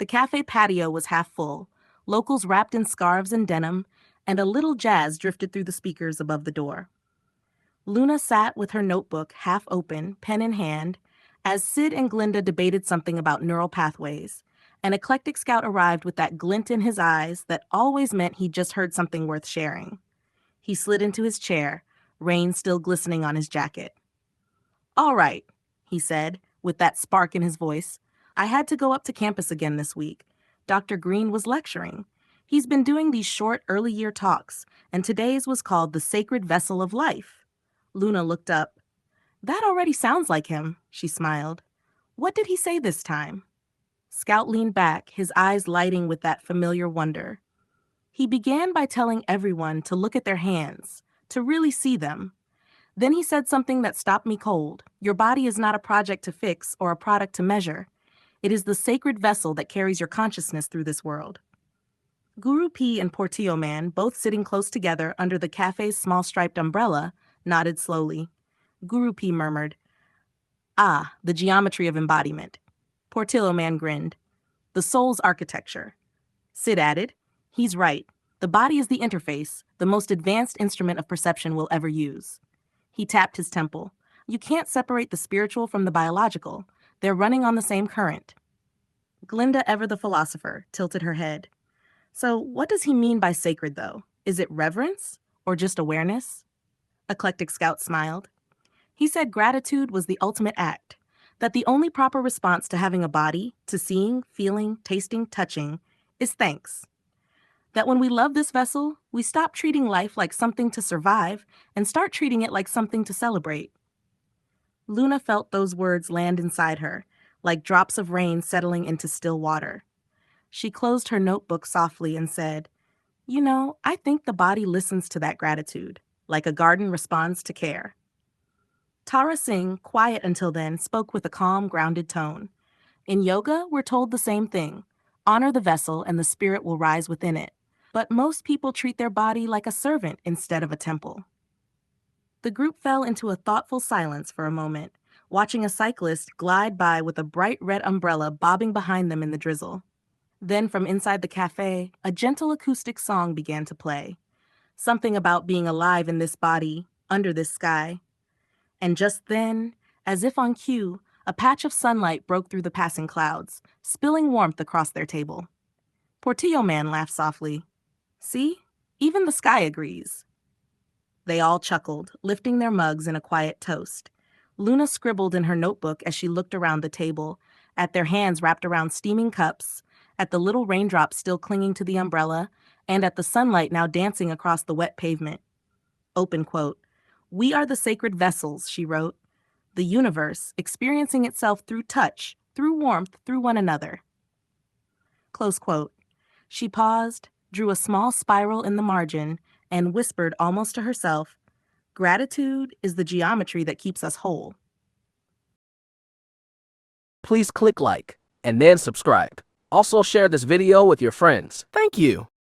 The cafe patio was half full, locals wrapped in scarves and denim, and a little jazz drifted through the speakers above the door. Luna sat with her notebook half open, pen in hand, as Sid and Glinda debated something about neural pathways. An eclectic scout arrived with that glint in his eyes that always meant he'd just heard something worth sharing. He slid into his chair, rain still glistening on his jacket. "All right," he said, with that spark in his voice. "I had to go up to campus again this week. Dr. Green was lecturing. He's been doing these short early year talks, and today's was called The Sacred Vessel of Life." Luna looked up. "That already sounds like him," she smiled. "What did he say this time?" Scout leaned back, his eyes lighting with that familiar wonder. "He began by telling everyone to look at their hands, to really see them. Then he said something that stopped me cold. Your body is not a project to fix or a product to measure. It is the sacred vessel that carries your consciousness through this world." Guru P and Portillo Man, both sitting close together under the cafe's small striped umbrella, nodded slowly. Guru P murmured, "Ah, the geometry of embodiment." Portillo Man grinned. "The soul's architecture." Sid added, "He's right. The body is the interface, the most advanced instrument of perception we'll ever use." He tapped his temple. "You can't separate the spiritual from the biological. They're running on the same current." Glinda, ever the philosopher, tilted her head. "So what does he mean by sacred, though? Is it reverence or just awareness?" Eclectic Scout smiled. "He said gratitude was the ultimate act, that the only proper response to having a body, to seeing, feeling, tasting, touching, is thanks. That when we love this vessel, we stop treating life like something to survive and start treating it like something to celebrate." Luna felt those words land inside her, like drops of rain settling into still water. She closed her notebook softly and said, "You know, I think the body listens to that gratitude, like a garden responds to care." Tara Singh, quiet until then, spoke with a calm, grounded tone. "In yoga, we're told the same thing. Honor the vessel and the spirit will rise within it. But most people treat their body like a servant instead of a temple." The group fell into a thoughtful silence for a moment, watching a cyclist glide by with a bright red umbrella bobbing behind them in the drizzle. Then from inside the cafe, a gentle acoustic song began to play. Something about being alive in this body, under this sky. And just then, as if on cue, a patch of sunlight broke through the passing clouds, spilling warmth across their table. Portillo Man laughed softly. "See? Even the sky agrees." They all chuckled, lifting their mugs in a quiet toast. Luna scribbled in her notebook as she looked around the table, at their hands wrapped around steaming cups, at the little raindrops still clinging to the umbrella, and at the sunlight now dancing across the wet pavement. Open quote. "We are the sacred vessels," she wrote. "The universe, experiencing itself through touch, through warmth, through one another." Close quote. She paused, drew a small spiral in the margin, and whispered almost to herself, "Gratitude is the geometry that keeps us whole." Please click like and then subscribe. Also share this video with your friends. Thank you.